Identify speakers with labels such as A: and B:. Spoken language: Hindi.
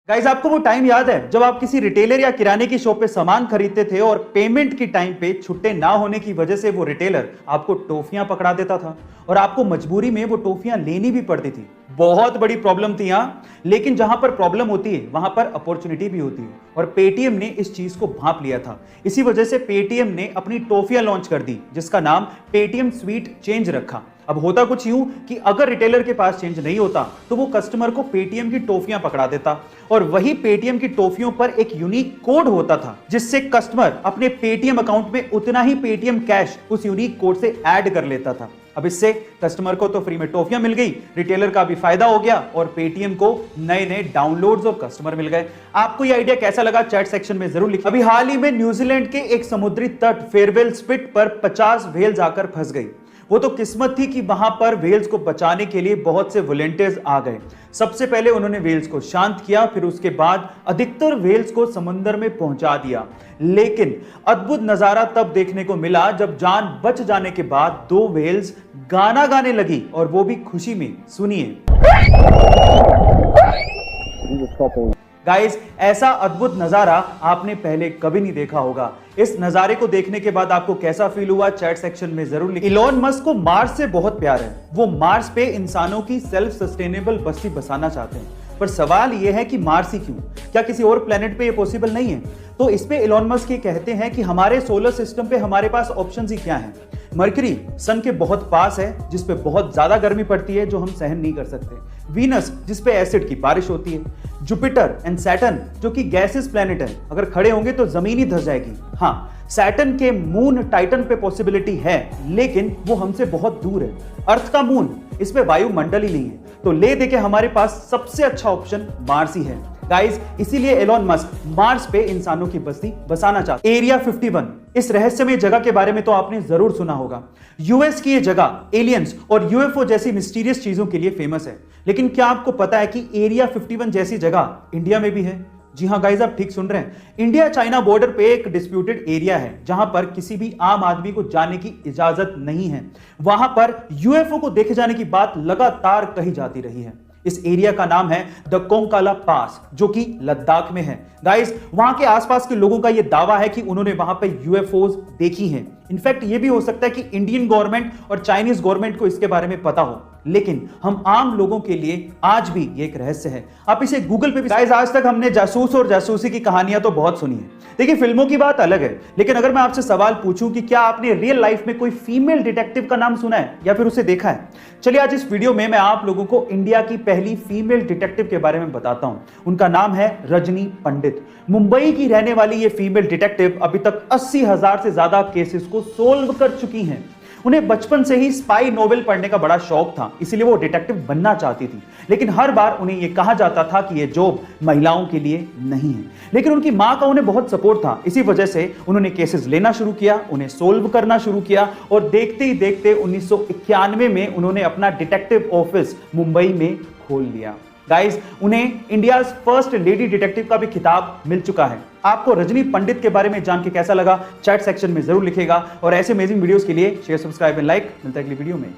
A: गाइस, आपको वो टाइम याद है जब आप किसी रिटेलर या किराने की शॉप पे सामान खरीदते थे और पेमेंट की टाइम पे छुट्टे ना होने की वजह से वो रिटेलर आपको टॉफियां पकड़ा देता था और आपको मजबूरी में वो टॉफियां लेनी भी पड़ती थी। बहुत बड़ी प्रॉब्लम थी यहाँ, लेकिन जहां पर प्रॉब्लम होती है वहां पर अपॉर्चुनिटी भी होती है और पेटीएम ने इस चीज को भांप लिया था। इसी वजह से पेटीएम ने अपनी टॉफियां लॉन्च कर दी जिसका नाम पेटीएम स्वीट चेंज रखा। अब होता कुछ यूं कि अगर रिटेलर के पास चेंज नहीं होता तो वो कस्टमर को पेटीएम की टॉफियां पकड़ा देता और वही पेटीएम की टॉफियों पर एक यूनिक कोड होता था जिससे कस्टमर अपने पेटीएम अकाउंट में उतना ही पेटीएम कैश उस यूनिक कोड से ऐड कर लेता था। अब इससे कस्टमर को तो फ्री में टॉफियां मिल गई, रिटेलर का भी फायदा हो गया और पेटीएम को नए नए डाउनलोड्स और कस्टमर मिल गए। आपको ये आइडिया कैसा लगा चैट सेक्शन में जरूर लिखिए। अभी हाल ही में न्यूजीलैंड के एक समुद्री तट फेयरवेल स्पिट पर 50 व्हेल्स आकर फंस गई। वो तो किस्मत थी कि वहां पर व्हेल्स को बचाने के लिए बहुत से वॉलंटियर्स आ गए। सबसे पहले उन्होंने व्हेल्स को शांत किया, फिर उसके बाद अधिकतर व्हेल्स को समुद्र में पहुंचा दिया। लेकिन अद्भुत नजारा तब देखने को मिला जब जान बच जाने के बाद 2 व्हेल्स गाना गाने लगी और वो भी खुशी में। सुनिए गाइस, ऐसा अद्भुत नजारा आपने पहले कभी नहीं देखा होगा। इस नजारे को देखने के बाद आपको कैसा फील हुआ चैट सेक्शन में जरूर लिखिए। इलॉन मस्क को मार्स से बहुत प्यार है। वो मार्स पे इंसानों की सेल्फ सस्टेनेबल बस्ती बसाना चाहते हैं, पर सवाल यह है कि मार्स ही क्यों? क्या किसी और प्लेनेट पे ये पॉसिबल नहीं है? तो इस पे इलॉन मस्क ये कहते हैं कि हमारे सोलर सिस्टम पे हमारे पास ऑप्शंस ही क्या हैं। मरकरी सन के बहुत पास है जिस पे बहुत ज्यादा गर्मी पड़ती है जो हम सहन नहीं कर सकते। वीनस जिस पे एसिड की बारिश होती है। जुपिटर एंड सैटर्न जो कि गैसेस प्लेनेट है, अगर खड़े होंगे तो जमीन ही धंस जाएगी। हाँ, सैटर्न के मून टाइटन पे पॉसिबिलिटी है, लेकिन वो हमसे बहुत दूर है। अर्थ का मून, इस पे वायुमंडल ही नहीं है, तो ले देके हमारे पास सबसे अच्छा ऑप्शन मार्स ही है। गाइस, इसीलिए एलॉन मस्क मार्स पे इंसानों की बस्ती बसाना चाहते। एरिया 51, इस रहस्यमय जगह के बारे में तो आपने जरूर सुना होगा। यूएस की ये जगह एलियंस और यूएफओ जैसी मिस्टीरियस चीजों के लिए फेमस है। लेकिन क्या आपको पता है कि एरिया 51 जैसी जगह इंडिया में भी है? जी हाँ गाइस, आप ठीक सुन रहे हैं। इंडिया चाइना बॉर्डर पे एक डिस्प्यूटेड एरिया है जहां पर किसी भी आम आदमी को जाने की इजाजत नहीं है। वहां पर यूएफओ को देखे जाने की बात लगातार कही जाती रही है। इस एरिया का नाम है द कोंकाला पास, जो कि लद्दाख में है। गाइस, वहां के आसपास के लोगों का यह दावा है कि उन्होंने वहां पे यूएफओज देखी हैं। इनफैक्ट ये भी हो सकता है कि इंडियन गवर्नमेंट और चाइनीज गवर्नमेंट को इसके बारे में पता हो, लेकिन हम आम लोगों के लिए आज भी ये एक रहस्य है। आप इसे गूगल पे भी। गाइस, आज तक हमने जासूस और जासूसी की कहानियां तो बहुत सुनी है। देखिए, फिल्मों की बात अलग है, लेकिन अगर मैं आपसे सवाल पूछूं कि क्या आपने रियल लाइफ में कोई फीमेल डिटेक्टिव का नाम सुना है या फिर उसे देखा है? चलिए, आज इस वीडियो में मैं आप लोगों को इंडिया की पहली फीमेल डिटेक्टिव के बारे में बताता हूं। उनका नाम है रजनी पंडित। मुंबई की रहने वाली ये फीमेल डिटेक्टिव अभी तक 80,000 से ज्यादा केसेस को सोल्व कर चुकी हैं। उन्हें बचपन से ही स्पाई नोवेल पढ़ने का बड़ा शौक था, इसलिए वो डिटेक्टिव बनना चाहती थी। लेकिन हर बार उन्हें यह कहा जाता था कि यह जॉब महिलाओं के लिए नहीं है। लेकिन उनकी मां का उन्हें बहुत सपोर्ट था, इसी वजह से उन्होंने केसेस लेना शुरू किया, उन्हें सोल्व करना शुरू किया और देखते ही देखते 1991 में उन्होंने अपना डिटेक्टिव ऑफिस मुंबई में खोल लिया। गाइस, उन्हें इंडिया फर्स्ट लेडी डिटेक्टिव का भी खिताब मिल चुका है। आपको रजनी पंडित के बारे में जान के कैसा लगा चैट सेक्शन में जरूर लिखेगा और ऐसे अमेजिंग वीडियोस के लिए शेयर, सब्सक्राइब एंड लाइक। मिलता है अगली वीडियो में।